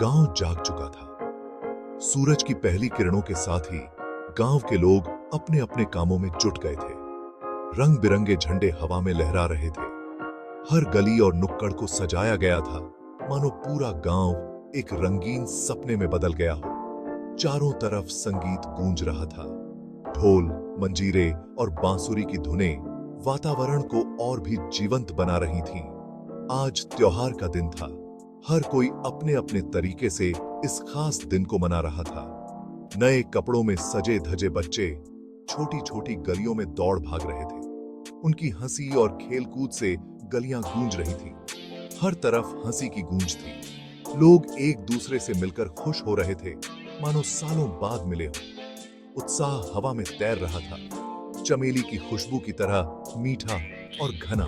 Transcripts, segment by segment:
गांव जाग चुका था। सूरज की पहली किरणों के साथ ही गांव के लोग अपने अपने कामों में जुट गए थे। रंग बिरंगे झंडे हवा में लहरा रहे थे। हर गली और नुक्कड़ को सजाया गया था, मानो पूरा गांव एक रंगीन सपने में बदल गया हो। चारों तरफ संगीत गूंज रहा था। ढोल, मंजीरे और बांसुरी की धुनें वातावरण को और भी जीवंत बना रही थीं। आज त्योहार का दिन था। हर कोई अपने अपने तरीके से इस खास दिन को मना रहा था। नए कपड़ों में सजे धजे बच्चे छोटी छोटी गलियों में दौड़ भाग रहे थे। उनकी हंसी और खेलकूद से गलियां गूंज रही थीं। हर तरफ हंसी की गूंज थी। लोग एक दूसरे से मिलकर खुश हो रहे थे, मानो सालों बाद मिले हों। उत्साह हवा में तैर रहा था, चमेली की खुशबू की तरह मीठा और घना।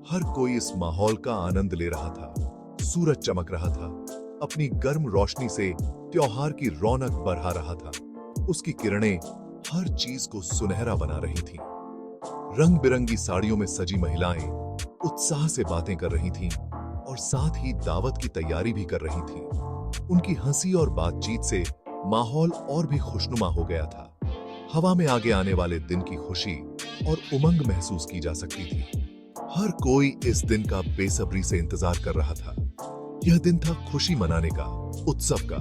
हर कोई इस माहौल का आनंद ले रहा था। सूरज चमक रहा था, अपनी गर्म रोशनी से त्योहार की रौनक बढ़ा रहा था। उसकी किरणें हर चीज को सुनहरा बना रही थीं। रंग बिरंगी साड़ियों में सजी महिलाएं उत्साह से बातें कर रही थीं और साथ ही दावत की तैयारी भी कर रही थीं। उनकी हंसी और बातचीत से माहौल और भी खुशनुमा हो गया था। हवा में आगे आने वाले दिन की खुशी और उमंग महसूस की जा सकती थी। हर कोई इस दिन का बेसब्री से इंतजार कर रहा था। यह दिन था खुशी मनाने का, उत्सव का।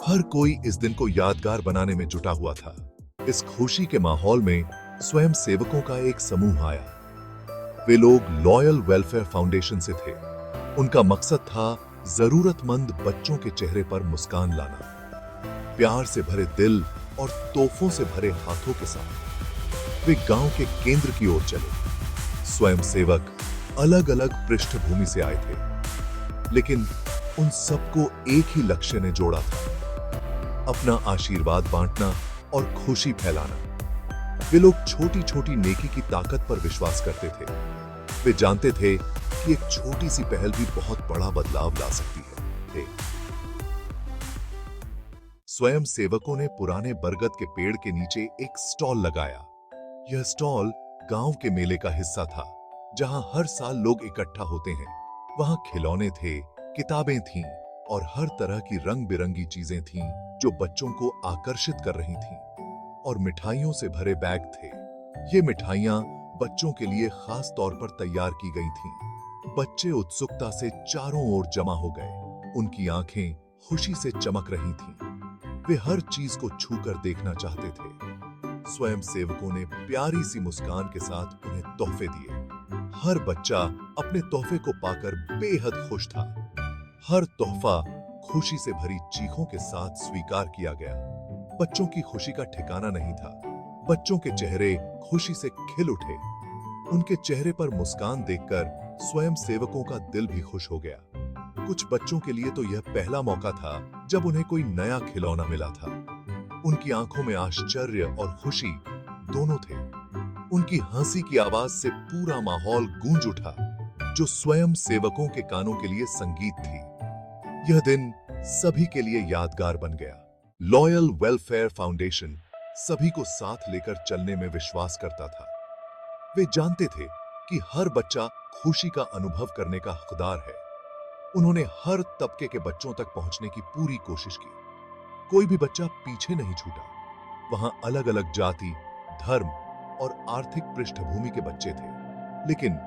हर कोई इस दिन को यादगार बनाने में जुटा हुआ था। इस खुशी के माहौल में स्वयं सेवकों का एक समूह आया। वे लोग लॉयल वेलफेयर फाउंडेशन से थे। उनका मकसद था जरूरतमंद बच्चों के चेहरे पर मुस्कान लाना। प्यार से भरे दिल और तोहफों से भरे हाथों के साथ वे गांव के केंद्र की ओर चले। स्वयं सेवक अलग अलग पृष्ठभूमि से आए थे, लेकिन उन सबको एक ही लक्ष्य ने जोड़ा था, अपना आशीर्वाद बांटना और खुशी फैलाना। वे लोग छोटी छोटी नेकी की ताकत पर विश्वास करते थे। वे जानते थे कि एक छोटी सी पहल भी बहुत बड़ा बदलाव ला सकती है। स्वयं सेवकों ने पुराने बरगद के पेड़ के नीचे एक स्टॉल लगाया। यह स्टॉल गांव के मेले का हिस्सा था, जहां हर साल लोग इकट्ठा होते हैं। वहां खिलौने थे, किताबें थीं और हर तरह की रंग बिरंगी चीजें थीं जो बच्चों को आकर्षित कर रही थीं। और मिठाइयों से भरे बैग थे। ये मिठाइयां बच्चों के लिए खास तौर पर तैयार की गई थीं। बच्चे उत्सुकता से चारों ओर जमा हो गए। उनकी आंखें खुशी से चमक रही थीं। वे हर चीज को छूकर देखना चाहते थे। स्वयं सेवकों ने प्यारी सी मुस्कान के साथ उन्हें तोहफे दिए। हर बच्चा अपने तोहफे को पाकर बेहद खुश था। हर तोहफा खुशी से भरी चीखों के साथ स्वीकार किया गया। बच्चों की खुशी का ठिकाना नहीं था। बच्चों के चेहरे खुशी से खिल उठे। उनके चेहरे पर मुस्कान देखकर स्वयं सेवकों का दिल भी खुश हो गया। कुछ बच्चों के लिए तो यह पहला मौका था जब उन्हें कोई नया खिलौना मिला था। उनकी आंखों में आश्चर्य और खुशी दोनों थे। उनकी हंसी की आवाज से पूरा माहौल गूंज उठा, जो स्वयं सेवकों के कानों के लिए संगीत थी। यह दिन सभी के लिए यादगार बन गया। लॉयल वेलफेयर फाउंडेशन सभी को साथ लेकर चलने में विश्वास करता था। वे जानते थे कि हर बच्चा खुशी का अनुभव करने का हकदार है। उन्होंने हर तबके के बच्चों तक पहुंचने की पूरी कोशिश की। कोई भी बच्चा पीछे नहीं छूटा। वहां अलग अलग जाति, धर्म और आर्थिक पृष्ठभूमि के बच्चे थे, लेकिन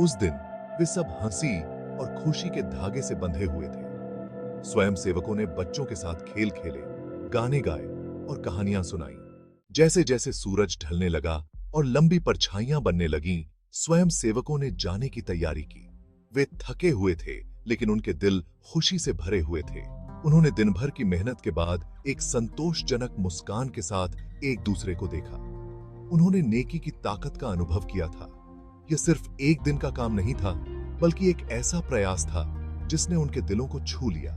उस दिन वे सब हंसी और खुशी के धागे से बंधे हुए थे। स्वयं सेवकों ने बच्चों के साथ खेल खेले, गाने गाए और कहानियां सुनाई। जैसे जैसे सूरज ढलने लगा और लंबी परछाइयां बनने लगीं, स्वयं सेवकों ने जाने की तैयारी की। वे थके हुए थे, लेकिन उनके दिल खुशी से भरे हुए थे। उन्होंने दिन भर की मेहनत के बाद एक संतोषजनक मुस्कान के साथ एक दूसरे को देखा। उन्होंने नेकी की ताकत का अनुभव किया था। यह सिर्फ एक दिन का काम नहीं था, बल्कि एक ऐसा प्रयास था जिसने उनके दिलों को छू लिया।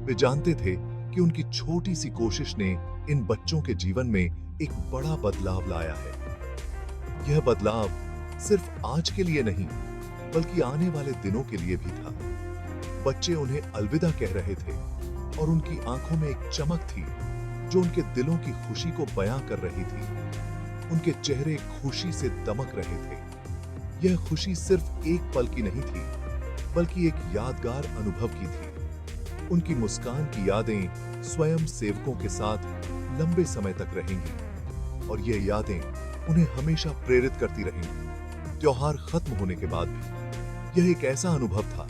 वे जानते थे कि उनकी छोटी सी कोशिश ने इन बच्चों के जीवन में एक बड़ा बदलाव लाया है। यह बदलाव सिर्फ आज के लिए नहीं, बल्कि आने वाले दिनों के लिए भी था। बच्चे उन्हें अलविदा कह रहे थे और उनकी आंखों में एक चमक थी जो उनके दिलों की खुशी को बयां कर रही थी। उनके चेहरे खुशी से दमक रहे थे। यह खुशी सिर्फ एक पल की नहीं थी, बल्कि एक यादगार अनुभव की थी। उनकी मुस्कान की यादें स्वयं सेवकों के साथ लंबे समय तक रहेंगी और ये यादें उन्हें हमेशा प्रेरित करती रहेंगी। त्योहार खत्म होने के बाद भी यह एक ऐसा अनुभव था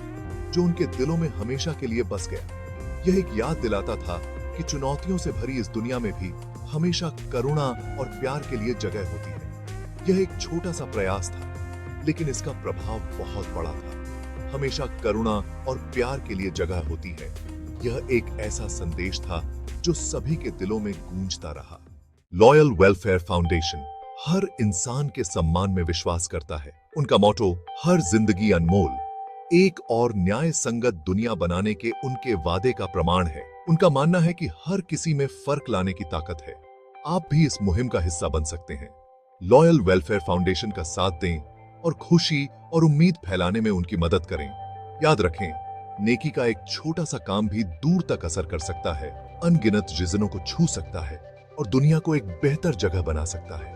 जो उनके दिलों में हमेशा के लिए बस गया। यह एक याद दिलाता था कि चुनौतियों से भरी इस दुनिया में भी हमेशा करुणा और प्यार के लिए जगह होती है। यह एक छोटा सा प्रयास था, लेकिन इसका प्रभाव बहुत बड़ा था। हमेशा करुणा और प्यार के लिए जगह होती है। यह एक ऐसा संदेश था जो सभी के दिलों में गूंजता रहा। लॉयल वेलफेयर फाउंडेशन हर इंसान के सम्मान में विश्वास करता है। उनका मोटो हर जिंदगी अनमोल, एक और न्याय संगत दुनिया बनाने के उनके वादे का प्रमाण है। उनका मानना है कि हर किसी में फर्क लाने की ताकत है। आप भी इस मुहिम का हिस्सा बन सकते हैं। लॉयल वेलफेयर फाउंडेशन का साथ दें और खुशी और उम्मीद फैलाने में उनकी मदद करें। याद रखें, नेकी का एक छोटा सा काम भी दूर तक असर कर सकता है, अनगिनत जिजनों को छू सकता है और दुनिया को एक बेहतर जगह बना सकता है।